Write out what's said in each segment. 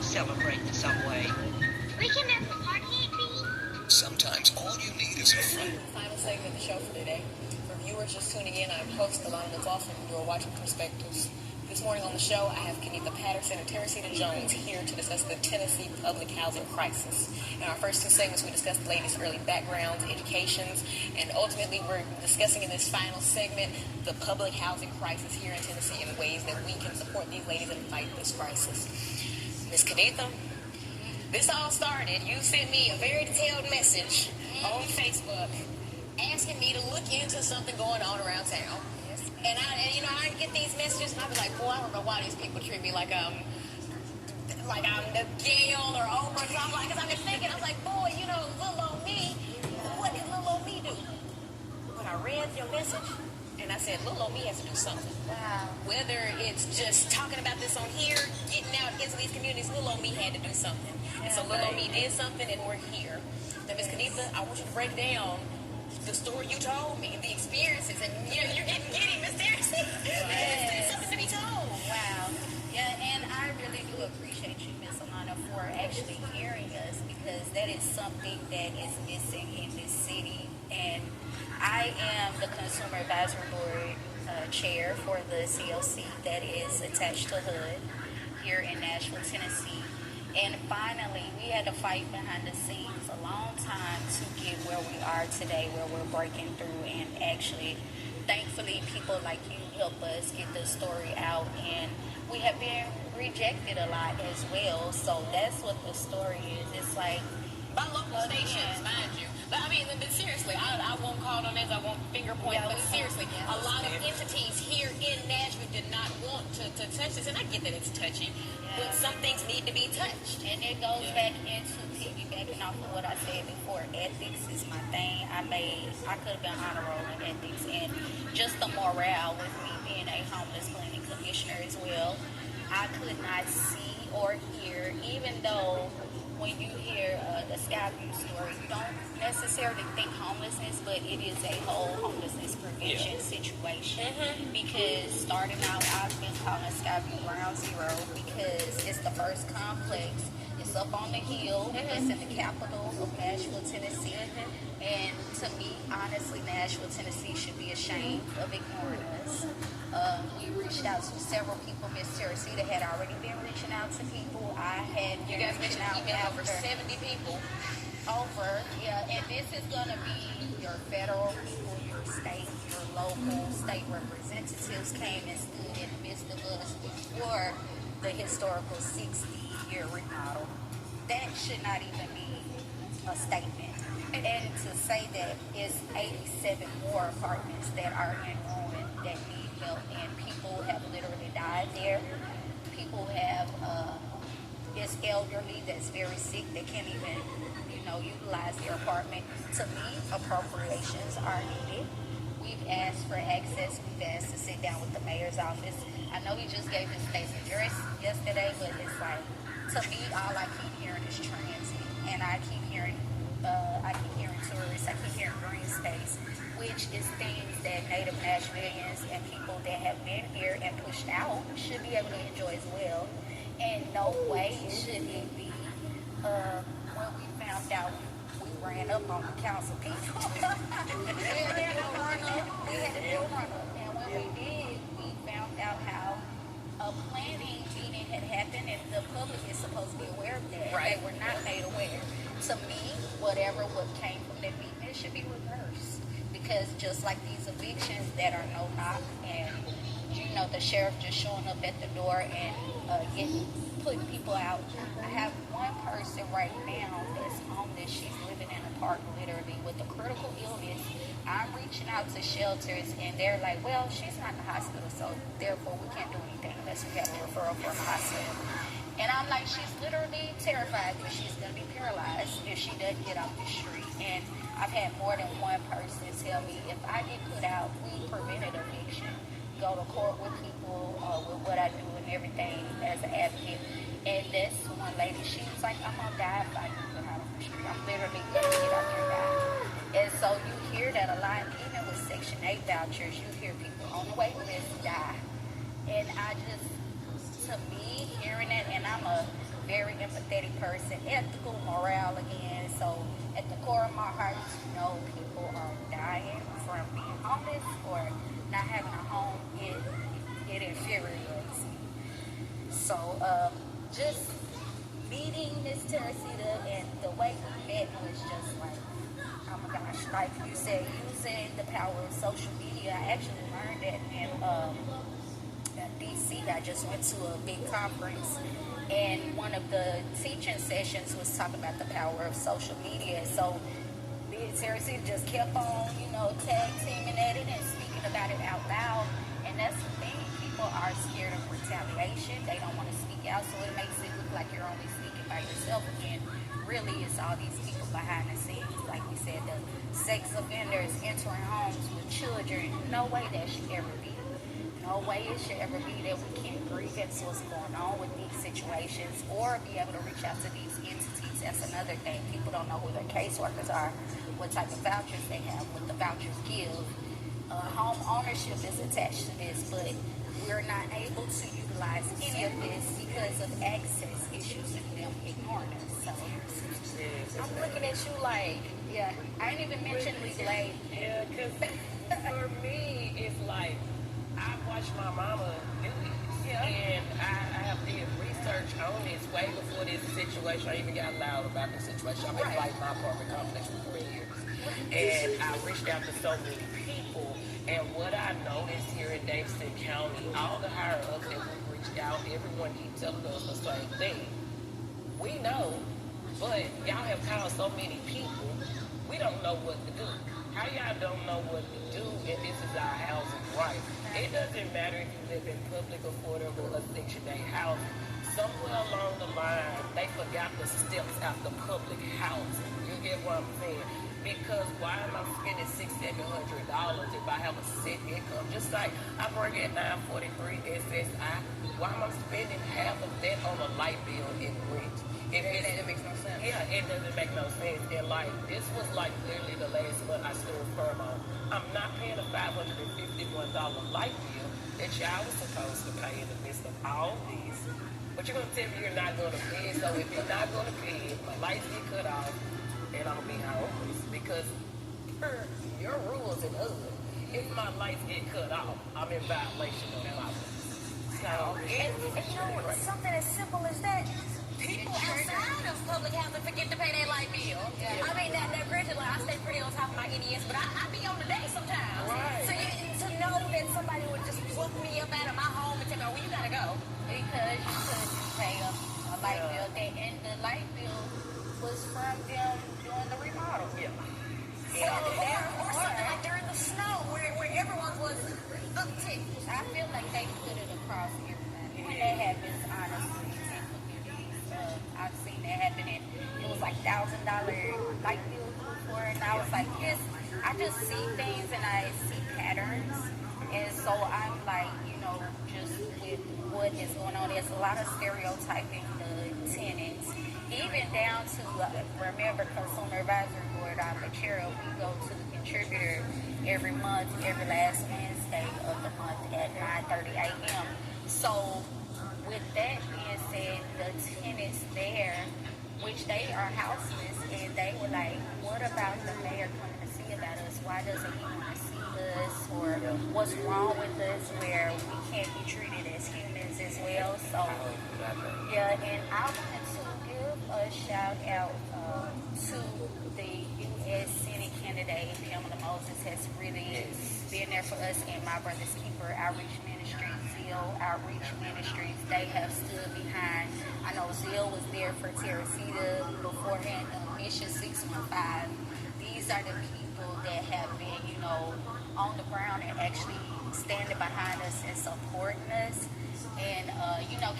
celebrate in some way. We can have a party, baby. Sometimes all you need is a friend. Final segment of the show for today. For viewers just tuning in, I'm host Alana McLaughlin, and you're watching Perspectives. This morning on the show, I have Kenitha Patterson and Teresita Jones here to discuss the Tennessee public housing crisis. In our first two segments, we discussed the ladies' early backgrounds, educations, and ultimately we're discussing in this final segment the public housing crisis here in Tennessee and ways that we can support these ladies and fight this crisis. Ms. Kenitha, this all started, you sent me a very detailed message on Facebook asking me to look into something going on around town. And I get these messages, and I be like, boy, I don't know why these people treat me like I'm the Gail or Oprah or something. Because I've been thinking, I was like, boy, little old me, what did little old me do? When I read your message, and I said, little old me has to do something. Wow. Whether it's just talking about this on here, getting out into these communities, little old me had to do something. And so little old me did something, and we're here. Now, Ms. Kenitha, I want you to break down the story you told me, the experiences, and you're getting giddy, Miss Darcy. There's something to be told. Wow. Yeah, and I really do appreciate you, Miss Alana, for actually hearing us, because that is something that is missing in this city. And I am the Consumer Advisory Board chair for the CLC that is attached to HUD here in Nashville, Tennessee. And finally, we had to fight behind the scenes a long time to get where we are today, where we're breaking through. And actually, thankfully, people like you help us get the story out. And we have been rejected a lot as well. So that's what the story is. It's like, by local stations, mind you. But I mean, but seriously, I won't call on names, I won't finger point, but seriously, a lot of entities here in Nashville did not want to touch this, and I get that it's touchy, but some things need to be touched. And it goes back into piggybacking off of what I said before. Ethics is my thing. I could have been honor roll in ethics, and just the morale with me being a homeless planning commissioner as well. I could not see or hear, even though when you hear the Skyview story, you don't necessarily think homelessness, but it is a whole homelessness prevention situation. Because starting out, I've been calling Skyview Ground Zero because it's the first complex. It's up on the hill. It's in the capital of Nashville, Tennessee. And to me, honestly, Nashville, Tennessee should be ashamed of ignoring us. We reached out to several people. Miss Teresita had already been reaching out to people. You guys mentioned email over 70 people. And this is going to be your federal people, your state, your local state representatives came and stood in the midst of us for the historical 60-year remodel. That should not even be a statement. And to say that it's 87 more apartments that are in ruin that need help, and people have literally died there. People have is elderly that's very sick that can't even utilize their apartment. To me, appropriations are needed. We've asked for access. We've asked to sit down with the mayor's office. I know he just gave his state's address yesterday, but it's like, to me, all I keep hearing is transit, and I keep hearing tourists. I keep hearing green space, which is things that Native Nashvillians and people that have been here and pushed out should be able to enjoy as well. And no way should it be when we found out we ran up on the council people. we had to do a run-up. And when we did, we found out how a planning meeting had happened, and the public is supposed to be aware of that. Right. They were not made aware. To me, what came from that meeting, it should be reversed. Because just like these evictions that are no knock, and the sheriff just showing up at the door and putting people out. I have one person right now that's homeless. She's living in a park literally with a critical illness. I'm reaching out to shelters, and they're like, well, she's not in the hospital, so therefore we can't do anything unless we have a referral from the hospital. And I'm like, she's literally terrified that she's going to be paralyzed if she doesn't get off the street. And I've had more than one person tell me, if I get put out, we prevented eviction. Go to court with people, with what I do and everything as an advocate. And this one lady, she was like, I'm going to die if I get put out on the street. I'm literally going to get out there and die. And so you hear that a lot, even with Section 8 vouchers, you hear people on the wait list die. And I just, to me, hearing that, and I'm a very empathetic person, ethical, morale again. So at the core of my heart, people are dying from being homeless or not having a home. It infuriates me. So just meeting Miss Teresita and the way we met was just like, oh my gosh, like you said, using the power of social media. I actually learned that in DC. I just went to a big conference, and one of the teaching sessions was talking about the power of social media. So Teresita just kept on, tag teaming at it and speaking about it out loud. And that's the thing. People are scared of retaliation. They don't want to speak out, so it makes it look like you're only speaking by yourself. Again, really, it's all these people behind the scenes. Like we said, the sex offenders entering homes with children. No way that should ever be. No way it should ever be that we can't grieve into what's going on with these situations or be able to reach out to these entities. That's another thing. People don't know who their caseworkers are, what type of vouchers they have, what the vouchers give. Home ownership is attached to this, but we're not able to utilize any of this because of access issues and them ignoring us. So I'm looking at you like, yeah, I didn't even mention legal aid. Yeah, because for me, it's like, I watched my mama do this, and I have did research on this way before this situation. I even got loud about the situation. I've been fighting my apartment complex for 3 years, and I reached out to so many people. And what I noticed here in Davidson County, all the higher ups that we reached out, everyone keeps telling us the same thing. We know, but y'all have called so many people, we don't know what to do. How y'all don't know what to do if this is our housing right? It doesn't matter if you live in public, affordable, or Section 8 housing. Somewhere along the line, they forgot the steps after public housing. You get what I'm saying? Because why am I spending $600-700 if I have a set income? Just like I bring in 943 SSI, why am I spending half of that on a light bill in rent? It makes no sense. Yeah, it doesn't make no sense. And like this was like literally the last month I stood firm on. I'm not paying a $551 light bill that y'all was supposed to pay in the midst of all these. But you're gonna tell me you're not gonna pay it. So if you're not gonna pay it, my lights get cut off, and I'm gonna be homeless. Because per your rules and others, if my lights get cut off, I'm in violation of my rules. So, and something as simple as that, people outside of public housing forget to pay their light bill. Yeah. I mean, that granted, like, I stay pretty on top of my NES, but I be on the day sometimes. Right. So to know that somebody would just pluck me up out of my home and tell me, well, you gotta go because you couldn't pay a light bill. And the light bill was from them doing the remodel. Yeah. Or something like during the snow where everyone was uptick. I feel like they put it across everybody. When that happens, honestly, in communities, I've seen that happen, and it was like $1,000 light bills before, and I was like, yes, I just see things and I see patterns, and so I'm like, just with what is going on, there's a lot of stereotyping the tenants. Even down to, remember, Consumer Advisory Board, I'm the chair, we go to the contributor every month, every last Wednesday of the month at 9:30 a.m. So, with that being said, the tenants there, which they are houseless, and they were like, what about the mayor coming to see about us? Why doesn't he want to see us? Or what's wrong with us where we can't be treated as humans as well? So, yeah, and I wanted to give a shout out to the U.S. Senate candidate, Pamela Moses, has really been there for us, and My Brother's Keeper Outreach Ministry, Zeal Outreach Ministries. They have stood behind. I know Zeal was there for Teresita beforehand, Mission 615. These are the people that have been, on the ground and actually standing behind us and supporting us and,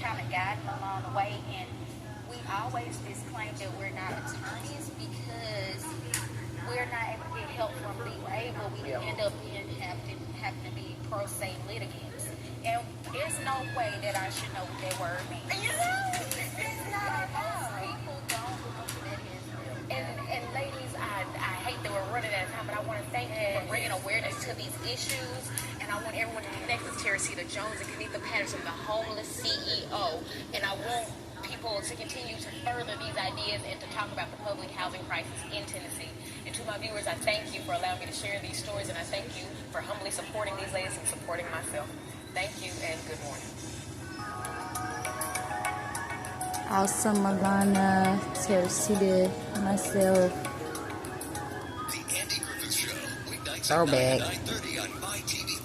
kind of guiding along the way. And we always disclaim that we're not attorneys because we're not able to get help from legal aid, but we end up having to be pro se litigants. And there's no way that I should know what that word means. It's not. Most people don't know what that is. And ladies, I hate that we're running out of time, but I want to thank you for bringing awareness to these issues. And I want everyone to connect with Teresita Jones and Kenitha Patterson, the homeless CEO. And I want people people to continue to further these ideas and to talk about the public housing crisis in Tennessee. And to my viewers, I thank you for allowing me to share these stories, and I thank you for humbly supporting these ladies and supporting myself. Thank you, and good morning. Awesome, Alana. Seated myself. The Andy Griffith Show, weeknights Throwback. at 9:30 on My TV